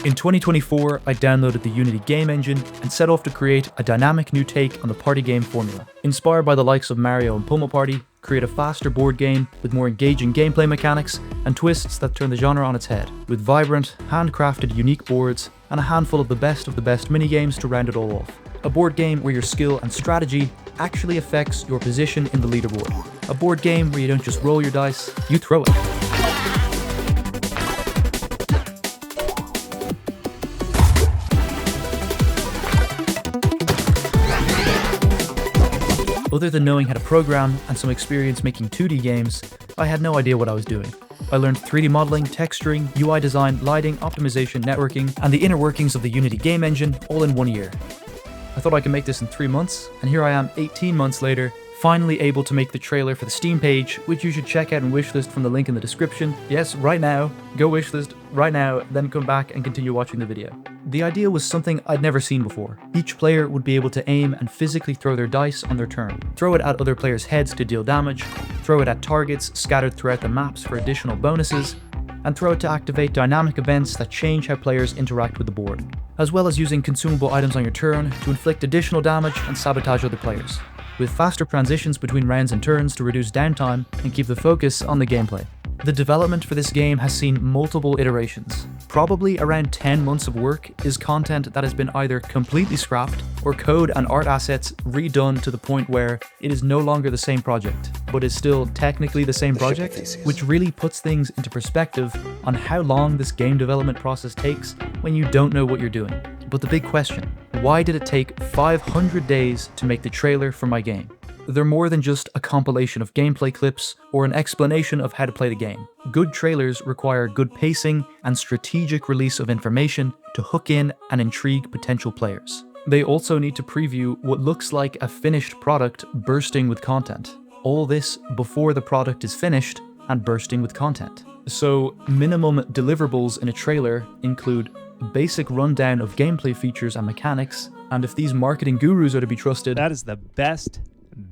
In 2024, I downloaded the Unity game engine and set off to create a dynamic new take on the party game formula. Inspired by the likes of Mario and Pummel Party, create a faster board game with more engaging gameplay mechanics and twists that turn the genre on its head, with vibrant, handcrafted unique boards and a handful of the best minigames to round it all off. A board game where your skill and strategy actually affects your position in the leaderboard. A board game where you don't just roll your dice, you throw it. Other than knowing how to program and some experience making 2D games, I had no idea what I was doing. I learned 3D modeling, texturing, UI design, lighting, optimization, networking, and the inner workings of the Unity game engine all in 1 year. I thought I could make this in 3 months, and here I am 18 months later, finally able to make the trailer for the Steam page, which you should check out and wishlist from the link in the description. Yes, right now, go wishlist right now, then come back and continue watching the video. The idea was something I'd never seen before. Each player would be able to aim and physically throw their dice on their turn, throw it at other players' heads to deal damage, throw it at targets scattered throughout the maps for additional bonuses, and throw it to activate dynamic events that change how players interact with the board, as well as using consumable items on your turn to inflict additional damage and sabotage other players, with faster transitions between rounds and turns to reduce downtime and keep the focus on the gameplay. The development for this game has seen multiple iterations. Probably around 10 months of work is content that has been either completely scrapped or code and art assets redone to the point where it is no longer the same project, but is still technically the same project, which really puts things into perspective on how long this game development process takes when you don't know what you're doing. But the big question, why did it take 500 days to make the trailer for my game? They're more than just a compilation of gameplay clips or an explanation of how to play the game. Good trailers require good pacing and strategic release of information to hook in and intrigue potential players. They also need to preview what looks like a finished product bursting with content. All this before the product is finished and bursting with content. So minimum deliverables in a trailer include a basic rundown of gameplay features and mechanics, and if these marketing gurus are to be trusted, that is the best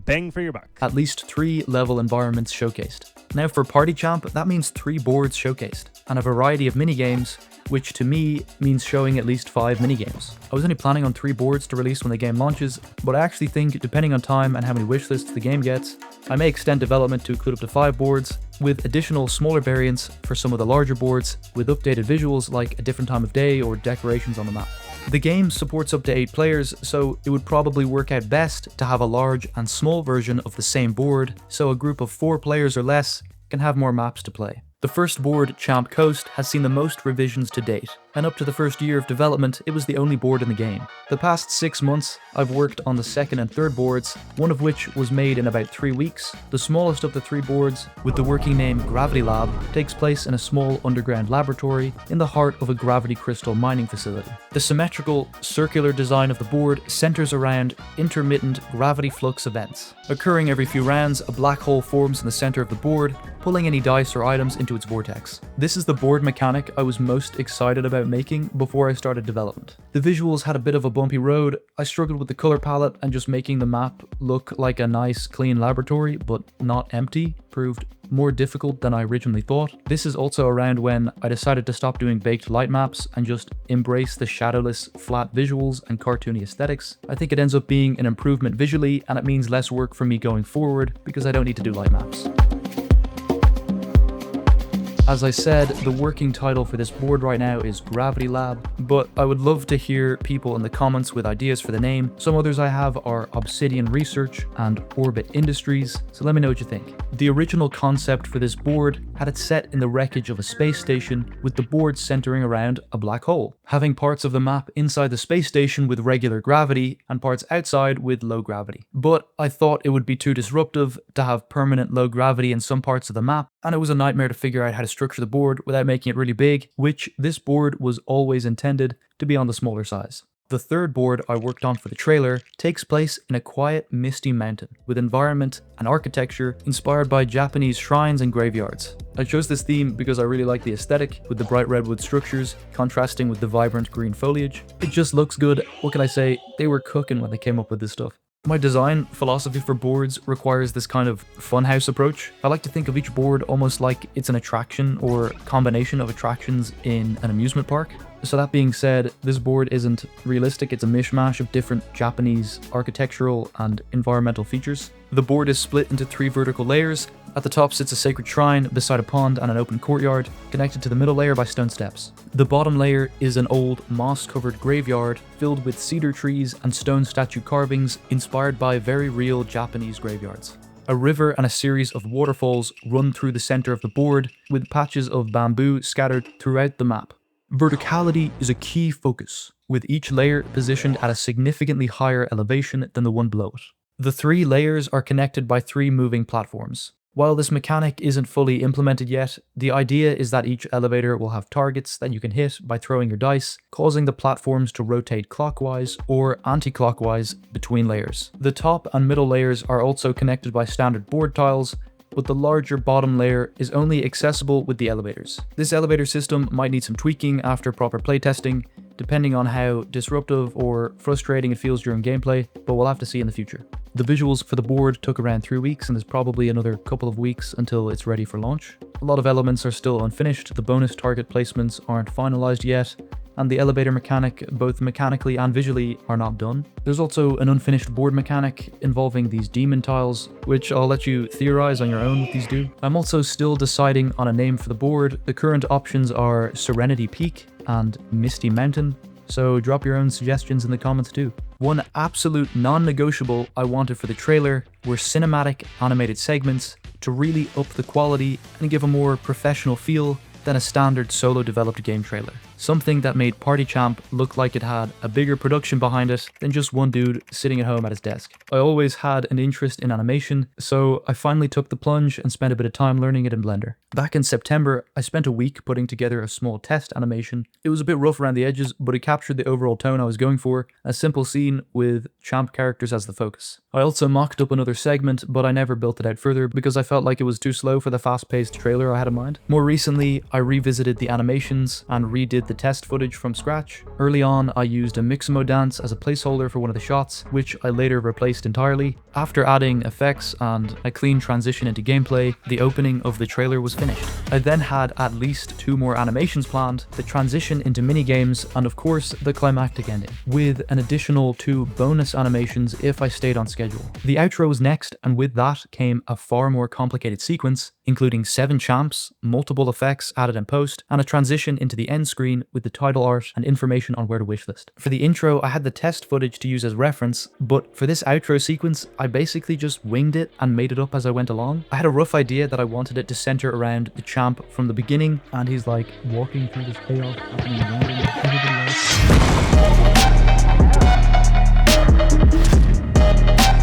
bang for your buck. At least 3 level environments showcased. Now for Party Champ, that means 3 boards showcased, and a variety of minigames, which to me means showing at least 5 minigames. I was only planning on 3 boards to release when the game launches, but I actually think, depending on time and how many wishlists the game gets, I may extend development to include up to 5 boards, with additional smaller variants for some of the larger boards, with updated visuals like a different time of day or decorations on the map. The game supports up to 8 players, so it would probably work out best to have a large and small version of the same board, so a group of 4 players or less can have more maps to play. The first board, Champ Coast, has seen the most revisions to date, and up to the first year of development, it was the only board in the game. The past 6 months, I've worked on the second and third boards, one of which was made in about 3 weeks. The smallest of the 3 boards, with the working name Gravity Lab, takes place in a small underground laboratory in the heart of a gravity crystal mining facility. The symmetrical, circular design of the board centers around intermittent gravity flux events. Occurring every few rounds, a black hole forms in the center of the board, pulling any dice or items into its vortex. This is the board mechanic I was most excited about making before I started development. The visuals had a bit of a bumpy road. I struggled with the color palette, and just making the map look like a nice, clean laboratory, but not empty, proved more difficult than I originally thought. This is also around when I decided to stop doing baked light maps and just embrace the shadowless, flat visuals and cartoony aesthetics. I think it ends up being an improvement visually, and it means less work for me going forward because I don't need to do light maps. As I said, the working title for this board right now is Gravity Lab, but I would love to hear people in the comments with ideas for the name. Some others I have are Obsidian Research and Orbit Industries, so let me know what you think. The original concept for this board had it set in the wreckage of a space station, with the board centering around a black hole, having parts of the map inside the space station with regular gravity and parts outside with low gravity. But I thought it would be too disruptive to have permanent low gravity in some parts of the map, and it was a nightmare to figure out how to structure the board without making it really big, which this board was always intended to be on the smaller size. The third board I worked on for the trailer takes place in a quiet, misty mountain, with environment and architecture inspired by Japanese shrines and graveyards. I chose this theme because I really like the aesthetic, with the bright redwood structures contrasting with the vibrant green foliage. It just looks good. What can I say? They were cooking when they came up with this stuff. My design philosophy for boards requires this kind of funhouse approach. I like to think of each board almost like it's an attraction or combination of attractions in an amusement park. So that being said, this board isn't realistic, it's a mishmash of different Japanese architectural and environmental features. The board is split into 3 vertical layers. At the top sits a sacred shrine beside a pond and an open courtyard, connected to the middle layer by stone steps. The bottom layer is an old moss-covered graveyard filled with cedar trees and stone statue carvings inspired by very real Japanese graveyards. A river and a series of waterfalls run through the center of the board, with patches of bamboo scattered throughout the map. Verticality is a key focus, with each layer positioned at a significantly higher elevation than the one below it. The 3 layers are connected by 3 moving platforms. While this mechanic isn't fully implemented yet, the idea is that each elevator will have targets that you can hit by throwing your dice, causing the platforms to rotate clockwise or anti-clockwise between layers. The top and middle layers are also connected by standard board tiles, but the larger bottom layer is only accessible with the elevators. This elevator system might need some tweaking after proper playtesting, depending on how disruptive or frustrating it feels during gameplay, but we'll have to see in the future. The visuals for the board took around 3 weeks, and there's probably another couple of weeks until it's ready for launch. A lot of elements are still unfinished, the bonus target placements aren't finalized yet, and the elevator mechanic, both mechanically and visually, are not done. There's also an unfinished board mechanic involving these demon tiles, which I'll let you theorize on your own what these do. I'm also still deciding on a name for the board. The current options are Serenity Peak and Misty Mountain, so drop your own suggestions in the comments too. One absolute non-negotiable I wanted for the trailer were cinematic animated segments to really up the quality and give a more professional feel than a standard solo developed game trailer. Something that made Party Champ look like it had a bigger production behind it than just one dude sitting at home at his desk. I always had an interest in animation, so I finally took the plunge and spent a bit of time learning it in Blender. Back in September, I spent a week putting together a small test animation. It was a bit rough around the edges, but it captured the overall tone I was going for, a simple scene with Champ characters as the focus. I also mocked up another segment, but I never built it out further because I felt like it was too slow for the fast-paced trailer I had in mind. More recently, I revisited the animations and redid the test footage from scratch. Early on, I used a Mixamo dance as a placeholder for one of the shots, which I later replaced entirely. After adding effects and a clean transition into gameplay, the opening of the trailer was finished. I then had at least 2 more animations planned, the transition into minigames, and of course, the climactic ending, with an additional 2 bonus animations if I stayed on schedule. The outro was next, and with that came a far more complicated sequence, including 7 champs, multiple effects added in post, and a transition into the end screen with the title art and information on where to wishlist. For the intro, I had the test footage to use as reference, but for this outro sequence, I basically just winged it and made it up as I went along. I had a rough idea that I wanted it to center around the champ from the beginning, and he's like walking through this chaos happening around him. Everybody else.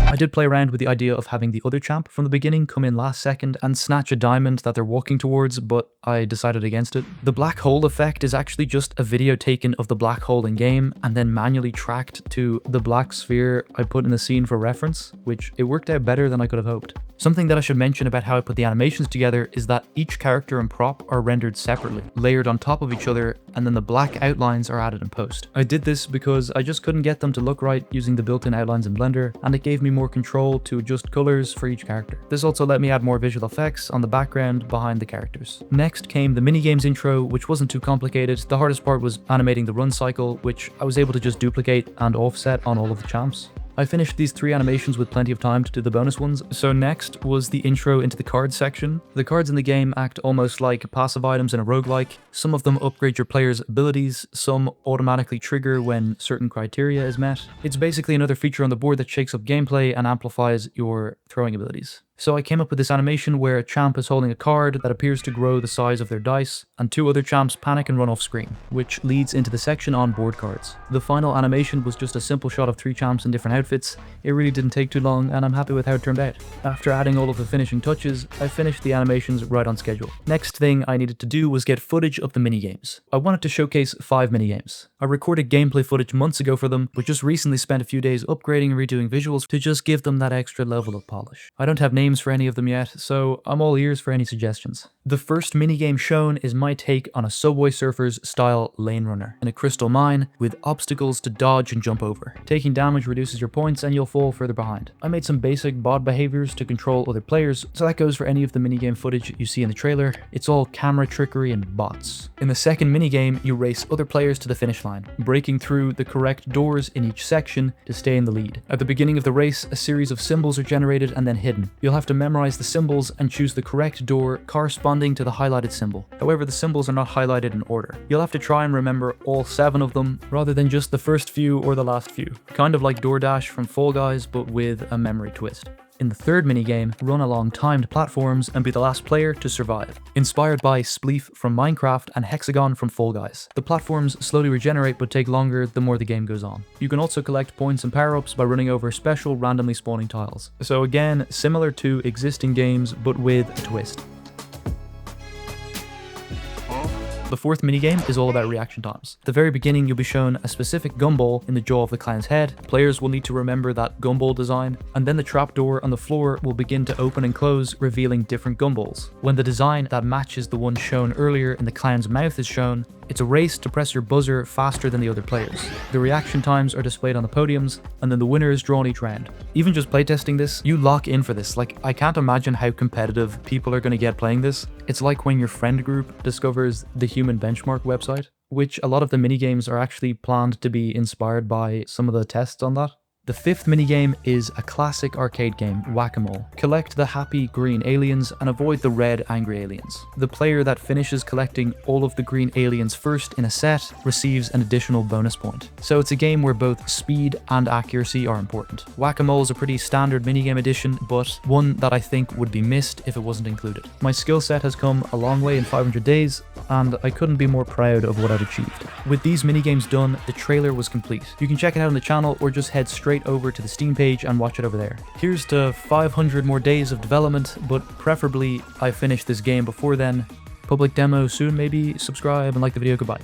I did play around with the idea of having the other champ from the beginning come in last second and snatch a diamond that they're walking towards, but I decided against it. The black hole effect is actually just a video taken of the black hole in game and then manually tracked to the black sphere I put in the scene for reference, which it worked out better than I could have hoped. Something that I should mention about how I put the animations together is that each character and prop are rendered separately, layered on top of each other, and then the black outlines are added in post. I did this because I just couldn't get them to look right using the built-in outlines in Blender, and it gave me more control to adjust colors for each character. This also let me add more visual effects on the background behind the characters. Next came the Minigames intro, which wasn't too complicated. The hardest part was animating the run cycle, which I was able to just duplicate and offset on all of the champs. I finished these 3 animations with plenty of time to do the bonus ones, so next was the intro into the cards section. The cards in the game act almost like passive items in a roguelike. Some of them upgrade your player's abilities, some automatically trigger when certain criteria is met. It's basically another feature on the board that shakes up gameplay and amplifies your throwing abilities. So I came up with this animation where a champ is holding a card that appears to grow the size of their dice, and 2 other champs panic and run off screen, which leads into the section on board cards. The final animation was just a simple shot of 3 champs in different outfits. It really didn't take too long, and I'm happy with how it turned out. After adding all of the finishing touches, I finished the animations right on schedule. Next thing I needed to do was get footage of the minigames. I wanted to showcase 5 minigames. I recorded gameplay footage months ago for them, but just recently spent a few days upgrading and redoing visuals to just give them that extra level of polish. I don't have names for any of them yet, so I'm all ears for any suggestions. The first minigame shown is my take on a Subway Surfers style lane runner in a crystal mine with obstacles to dodge and jump over. Taking damage reduces your points and you'll fall further behind. I made some basic bot behaviors to control other players, so that goes for any of the minigame footage you see in the trailer. It's all camera trickery and bots. In the second minigame, you race other players to the finish line, breaking through the correct doors in each section to stay in the lead. At the beginning of the race, a series of symbols are generated and then hidden. You'll have to memorize the symbols and choose the correct door corresponding to the highlighted symbol. However, the symbols are not highlighted in order. You'll have to try and remember all 7 of them rather than just the first few or the last few. Kind of like DoorDash from Fall Guys, but with a memory twist. In the third minigame, run along timed platforms and be the last player to survive. Inspired by Spleef from Minecraft and Hexagon from Fall Guys. The platforms slowly regenerate but take longer the more the game goes on. You can also collect points and power-ups by running over special randomly spawning tiles. So again, similar to existing games but with a twist. The fourth minigame is all about reaction times. At the very beginning, you'll be shown a specific gumball in the jaw of the clown's head. Players will need to remember that gumball design, and then the trapdoor on the floor will begin to open and close, revealing different gumballs. When the design that matches the one shown earlier in the clown's mouth is shown, it's a race to press your buzzer faster than the other players. The reaction times are displayed on the podiums, and then the winner is drawn each round. Even just playtesting this, you lock in for this. Like, I can't imagine how competitive people are going to get playing this. It's like when your friend group discovers the Human Benchmark website, which a lot of the minigames are actually planned to be inspired by some of the tests on that. The fifth minigame is a classic arcade game, Whack-A-Mole. Collect the happy green aliens and avoid the red angry aliens. The player that finishes collecting all of the green aliens first in a set receives an additional bonus point. So it's a game where both speed and accuracy are important. Whack-A-Mole is a pretty standard minigame addition, but one that I think would be missed if it wasn't included. My skill set has come a long way in 500 days, and I couldn't be more proud of what I've achieved. With these minigames done, the trailer was complete. You can check it out on the channel or just head straight over to the Steam page and watch it over there. Here's to 500 more days of development, but preferably I finish this game before then. Public demo soon maybe, subscribe and like the video, goodbye.